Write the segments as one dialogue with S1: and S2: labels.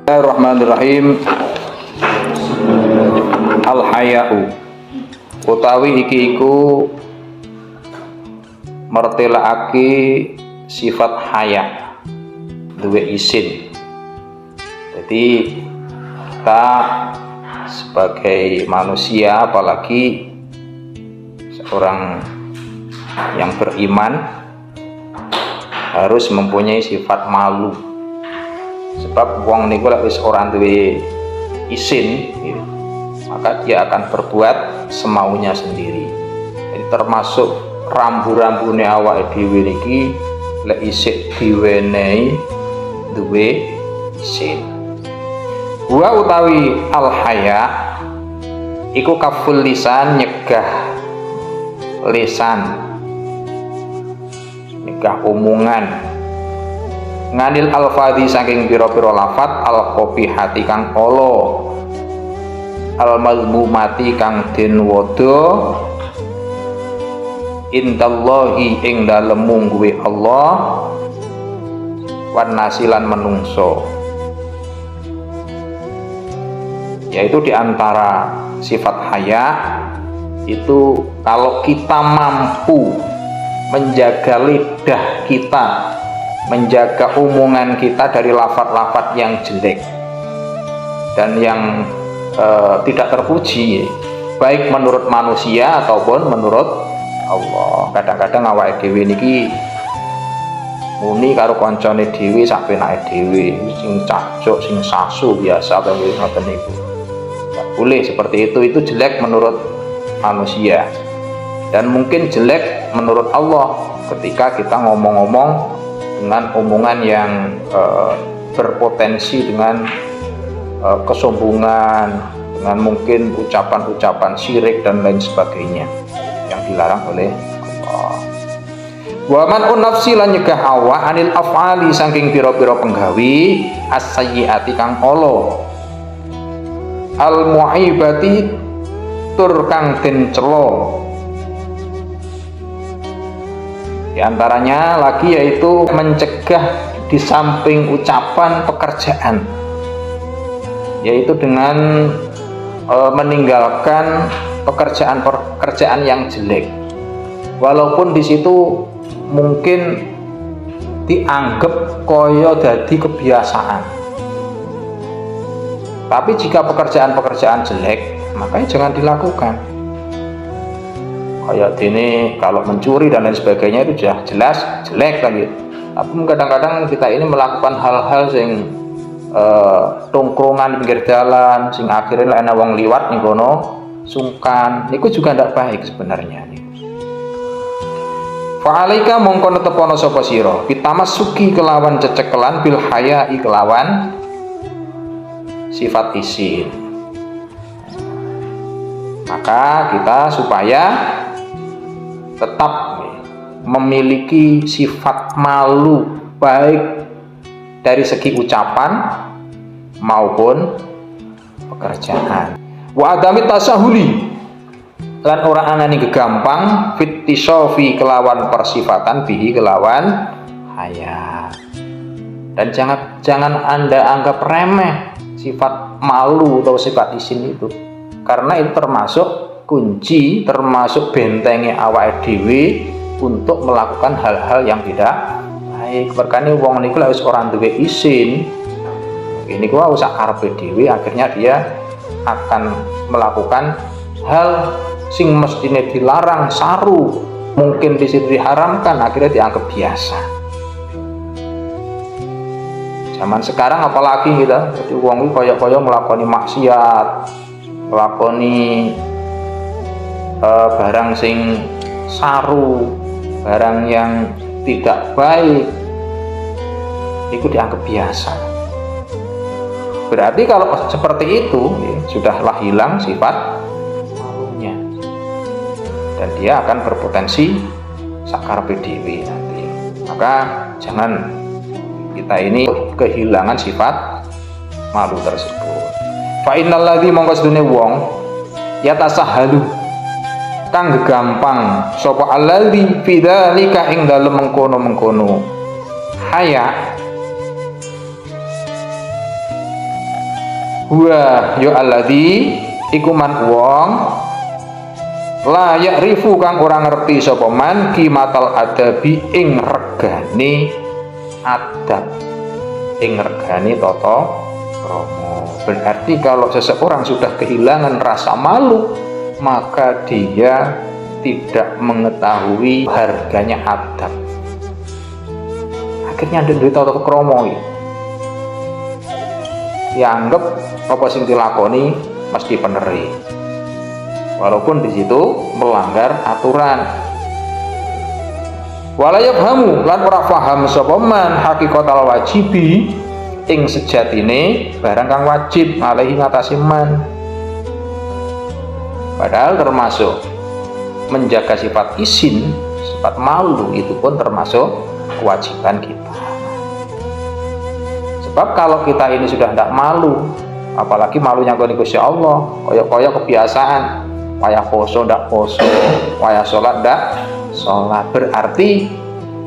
S1: Bismillahirrahmanirrahim. Al-haya'u utawi iki iku mertelakake sifat haya, duwe isin. Jadi kita sebagai manusia, apalagi seorang yang beriman, harus mempunyai sifat malu. Sebab wong niku lek wis ora duwe isin, maka dia akan berbuat semaunya sendiri. Jadi termasuk rambu-rambune awake dhewe niki lek isih diwenehi duwe isin. Wa utawi al haya iku kaful lisan, nyegah lisan, nyegah omongan, nganil alfadhi saking pira-pira lafat al qabihati kang ala, al mazmumati kang den wada, indallahi ing dalem mungguhe Allah, wan nasilan menungso. Yaitu diantara sifat haya itu kalau kita mampu menjaga lidah kita, menjaga omongan kita dari lafaz-lafaz yang jelek dan yang tidak terpuji, baik menurut manusia ataupun menurut Allah. Kadang-kadang awake dhewe niki muni karo kancane dhewe sak penake dhewe, sing cacuk, sing sasu biasa kaya ngoten niku. Tidak boleh seperti itu jelek menurut manusia dan mungkin jelek menurut Allah ketika kita ngomong-ngomong dengan omongan yang berpotensi dengan kesombongan, dengan mungkin ucapan-ucapan syirik dan lain sebagainya yang dilarang oleh Allah. Wa man nafsi lan nyegah awak anil af'ali saking pira-pira penggawi as-sayyiati kang ala, al mu'ibati tur kang den cela. Di antaranya lagi yaitu mencegah di samping ucapan pekerjaan, yaitu dengan meninggalkan pekerjaan yang jelek, walaupun di situ mungkin dianggap koyo dadi kebiasaan. Tapi jika pekerjaan jelek, makanya jangan dilakukan. Kayak ini kalau mencuri dan lain sebagainya itu sudah jelas jelek lagi. Tapi kadang-kadang kita ini melakukan hal-hal sing tongkrongan di pinggir jalan, sing akhirnya ana wong liwat ning kono sungkan, niku juga ndak baik sebenarnya niku. Fa alaika mongko netepono sapa sira pitamasuki kelawan cecekelan bil hayai kelawan sifat isin. Maka kita supaya tetap memiliki sifat malu baik dari segi ucapan maupun pekerjaan. Wa adami tasahuli lan ora anani gegampang fittisofi kelawan persifatan bihi kelawan haya. Dan jangan Anda anggap remeh sifat malu atau sifat isin itu, karena itu termasuk kunci, termasuk bentengnya awake dhewe untuk melakukan hal-hal yang tidak baik. Berkane wong niku lek wis ora duwe isin, ini gua usah karepe dhewe, akhirnya dia akan melakukan hal sing mestine dilarang, saru, mungkin di situ diharamkan, akhirnya dianggap biasa. Zaman sekarang apalagi kita, jadi wong iki kaya-kaya nglakoni maksiat, nglakoni barang sing saru, barang yang tidak baik, itu dianggap biasa. Berarti kalau seperti itu sudahlah hilang sifat malunya, dan dia akan berpotensi sakarepe dhewe nanti. Maka jangan kita ini kehilangan sifat malu tersebut. Fa innal ladzi mongko sedune wong yatasahalu kang gampang sapa alladzi fi dzalika ing dalem mengkono-mengkono haya Wa ya alladzi iku man wong la ya'rifu kang ora ngerti sapa man qimatal adabi ing regane adab, ing regane tata krama. Berarti kalau seseorang sudah kehilangan rasa malu, maka dia tidak mengetahui harganya adab. Akhirnya duwe tata krama iki. Dianggap apa sing dilakoni mesti beneri. Walaupun di situ melanggar aturan. Wala yafhamu lan ora paham sapa man hakikatal wajibi ing sejatine barang kang wajib alaihi ngatasi man. Padahal termasuk menjaga sifat isin, sifat malu itu pun termasuk kewajiban kita. Sebab kalau kita ini sudah tidak malu, apalagi malunya kau Gusti Allah, koyo-koyo kebiasaan, wayah poso ndak poso, wayah sholat ndak sholat, berarti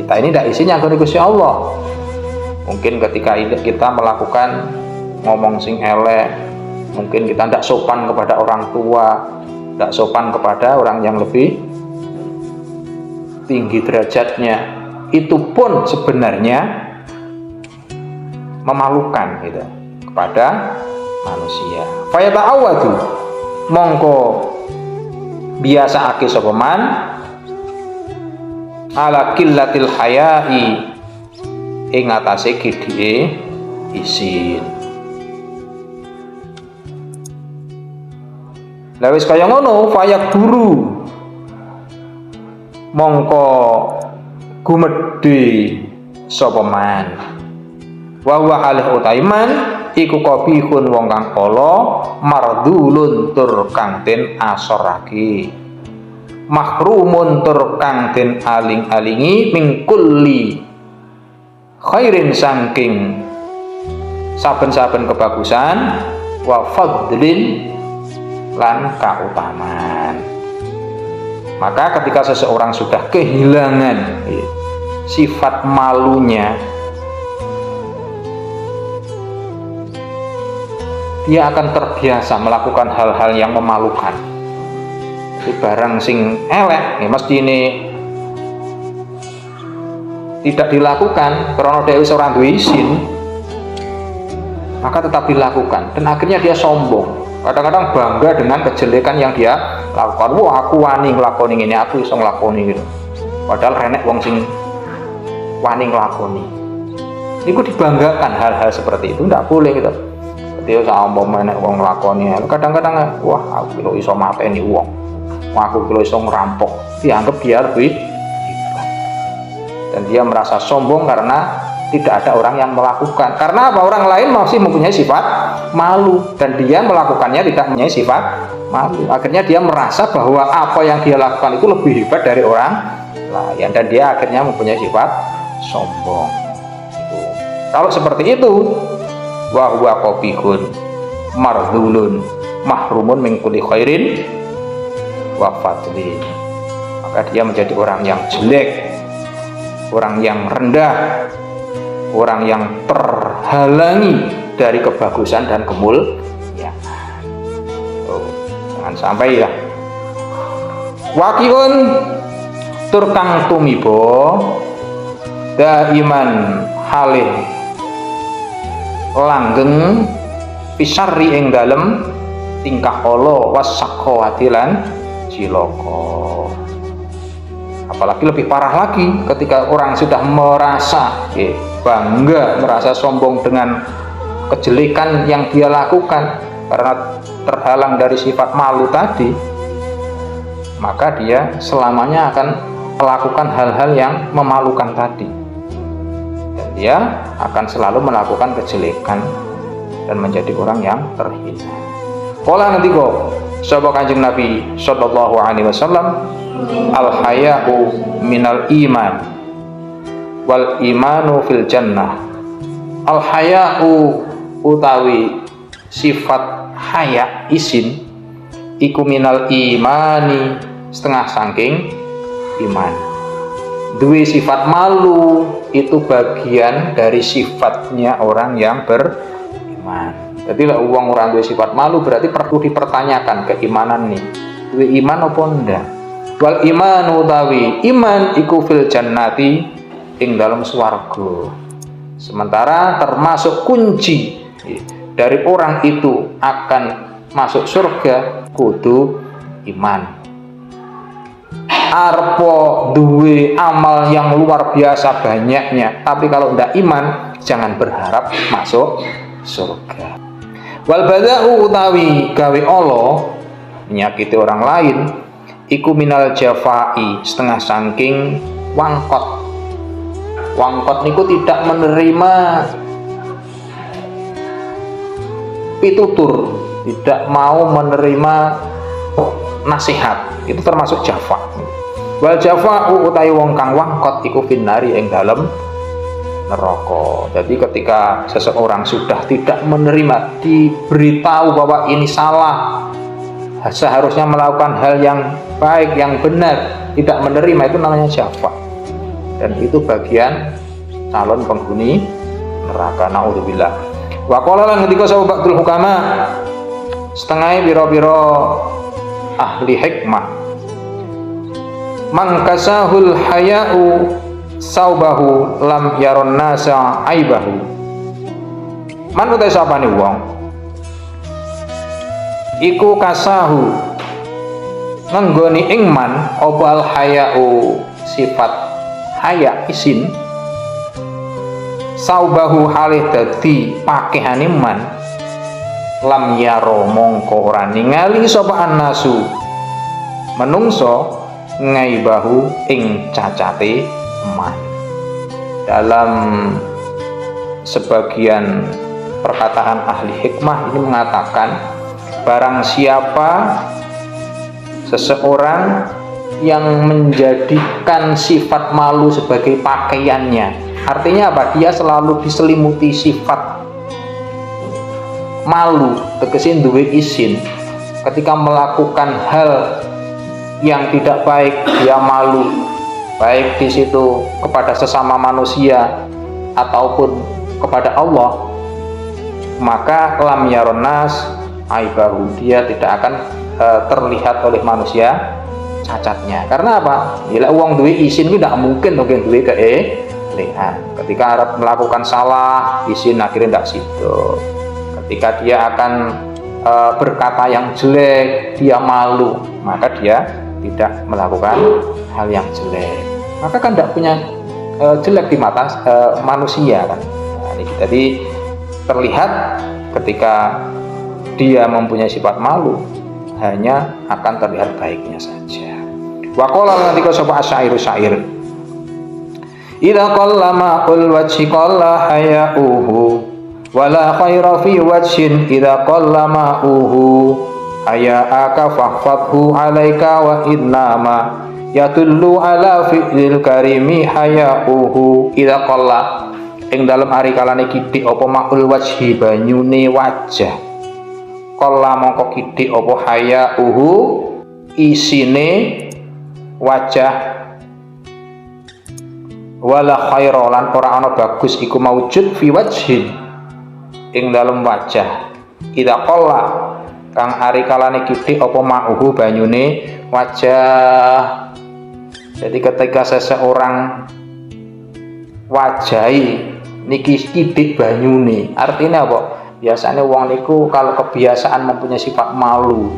S1: kita ini ndak isinya kau Gusti Allah. Mungkin ketika kita melakukan ngomong sing elek, mungkin kita ndak sopan kepada orang tua, ndak sopan kepada orang yang lebih tinggi derajatnya, itu pun sebenarnya memalukan gitu kepada manusia. Fayata'awadu mongko biasa ake sapa man ala qillatil haya'i ing atase gedhe isin. Lah wis kaya ngono fayak guru mongko gumedhe sapa man wa huwa alih utaiman iku qabihun wong kang ala mardulun tur kang den asorake mahrumun tur kang den aling-alingi min kulli khairin saking saben-saben kebagusan wa fadlin lan kautamaan. Maka ketika seseorang sudah kehilangan sifat malunya, dia akan terbiasa melakukan hal-hal yang memalukan. Di barang sing elek mesti ini tidak dilakukan karena dia seorang duwe izin, maka tetap dilakukan dan akhirnya dia sombong. Kadang-kadang bangga dengan kejelekan yang dia lakukan. Wah, aku wani nglakoni ngene, aku iso nglakoni gitu. Padahal renek wong sing wani nglakoni. Iku dibanggakan hal-hal seperti itu, tidak boleh gitu. Dia sama menek wong nglakoni. Kadang-kadang wah, aku kilo iso mateni wong. Wah, aku kilo iso ngerampok. Dianggap dia lebih hebat. Dan dia merasa sombong karena tidak ada orang yang melakukan. Karena apa? Orang lain masih mempunyai sifat malu dan dia melakukannya tidak mempunyai sifat malu. Akhirnya dia merasa bahwa apa yang dia lakukan itu lebih hebat dari orang lain dan dia akhirnya mempunyai sifat sombong. Kalau seperti itu, wa huwa qabihun mardulun mahrumun min kulli khairin wa fadlin. Maka dia menjadi orang yang jelek, orang yang rendah, orang yang terhalangi dari kebagusan dan kemuliaan. Jangan sampai ya. Waqiun turkang tumibo daiman halih langgeng pisarri ing dalem tingkah ala wasaqawati lan cilaka. Apalagi lebih parah lagi ketika orang sudah merasa bangga, merasa sombong dengan kejelekan yang dia lakukan karena terhalang dari sifat malu tadi, maka dia selamanya akan melakukan hal-hal yang memalukan tadi dan dia akan selalu melakukan kejelekan dan menjadi orang yang terhina. Kala nanti kok sahabat Kanjeng Nabi sallallahu alaihi wasallam, al haya'u minal iman wal imanu fil jannah. Al haya'u utawi sifat haya isin iku minal imani setengah saking iman. Duwe sifat malu itu bagian dari sifatnya orang yang beriman. Jadi lah uang orang duwe sifat malu berarti perlu dipertanyakan keimanan nih. Duwe iman apa ndak? Wal iman utawi iman iku fil jannati ing dalam swarga. Sementara termasuk kunci dari orang itu akan masuk surga kudu iman. Arpo duwe amal yang luar biasa banyaknya, tapi kalau ndak iman jangan berharap masuk surga. Wal bada'u utawi gawe Allah menyakiti orang lain iku minal jafai setengah saking wangkot. Wangkot niku tidak menerima pitutur, tidak mau menerima nasihat, itu termasuk jafa. Wal jafa'u utawi wong kang wangkot iku finari ing dalem neraka. Jadi ketika seseorang sudah tidak menerima, diberitahu bahwa ini salah, seharusnya melakukan hal yang baik, yang benar, tidak menerima, itu namanya jafa. Dan itu bagian calon penghuni neraka. Naudzubillah. Wa qala lan ngendika sapa ba'dul hukama, setengah biro-biro ahli hikmah, man kasahul haya'u saubahu lam yaron nasa aibahu. Man utai sapane wong iku kasahu ngenggoni ingman opal haya'u sifat haya isin saubahu halih dadi pakehane man lam yaro mongko ora ningali sapa annasu menungso ngaibahu ing cacate man. Dalam sebagian perkataan ahli hikmah ini mengatakan barang siapa seseorang yang menjadikan sifat malu sebagai pakaiannya, artinya apa? Dia selalu diselimuti sifat malu, tegesin duwe isin. Ketika melakukan hal yang tidak baik dia malu, baik di situ kepada sesama manusia ataupun kepada Allah, maka lam yaronas aibahu, dia tidak akan terlihat oleh manusia cacatnya. Karena apa? Bila uang duwe isin itu tidak mungkin duwe keelehan. Ketika Arab melakukan salah, isin akhirnya tidak situ. Ketika dia akan berkata yang jelek, dia malu, maka dia tidak melakukan hal yang jelek. Maka kan tidak punya jelek di mata manusia kan. Nah, ini jadi terlihat ketika dia mempunyai sifat malu, hanya akan terlihat baiknya saja. Wa qala ngendika sapa asyairu syair, idza qallama ul wajhi qalla haya'uhu wala khaira fi wajhin idza qallama uhu haya'aka fahfadhu alaika wa innama yadullu ala fi'lil karimi haya'uhu. Idza qalla ing dalem ari kalane kidik apa makul wajhi banyune wajah, qalla mongko kidik apa haya'uhu isine wajah, wala khaira lan ora ana bagus iku maujud fi wajhin ing dalem wajah. Idza qalla kang ari kalane kidik apa ma'uhu banyune wajah. Jadi ketika seseorang wajahi niki kidik banyune, artinya apa? Biasanya wong niku kalau kebiasaan mempunyai sifat malu,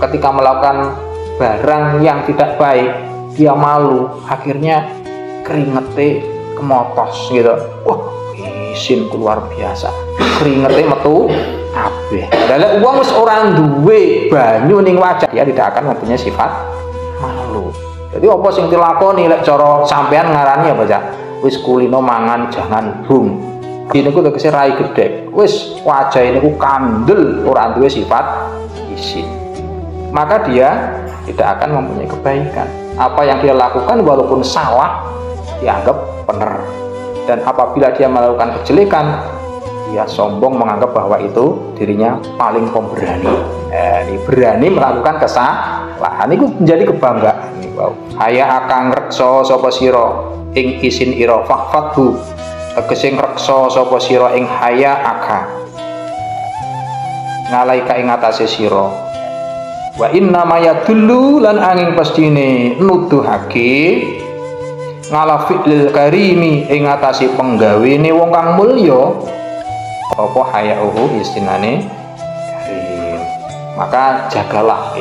S1: ketika melakukan barang yang tidak baik dia malu, akhirnya keringete kemotos gitu. Wah, isin luar biasa, keringete metu kabeh. Lah wong wis ora duwe banyu ning wajah, dia tidak akan mempunyai sifat malu. Jadi apa sing dilakoni lek cara sampean ngarani apa Cak? Wis kulino mangan jangan bung. Ini ku tegese rai gedhe. Wis wajah ini ku kandel, ora duwe sifat isin. Maka dia tidak akan mempunyai kebaikan. Apa yang dia lakukan walaupun salah dianggap benar. Dan apabila dia melakukan kejelekan, dia sombong menganggap bahwa itu dirinya paling pemberani. Ini berani melakukan kesalahan. Ini menjadi kebanggaan. Wow. Haya akang reksa sapa sira ing isin ira fahfadhu, tegese reksa sapa sira ing haya aka. ngalaika ing atase sira. Wa inna ma yadullu lan angin pastine nuduhake ngala fi'lil karimi ing atase penggawene wong kang mulya apa hayauhu istinane karim. Maka jagalah,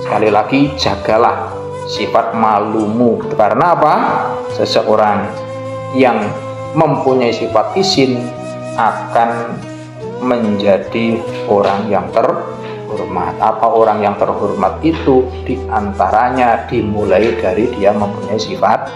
S1: sekali lagi jagalah sifat malumu. Karena apa? Seseorang yang mempunyai sifat izin akan menjadi orang yang terhormat. Apa orang yang terhormat itu? Diantaranya dimulai dari dia mempunyai sifat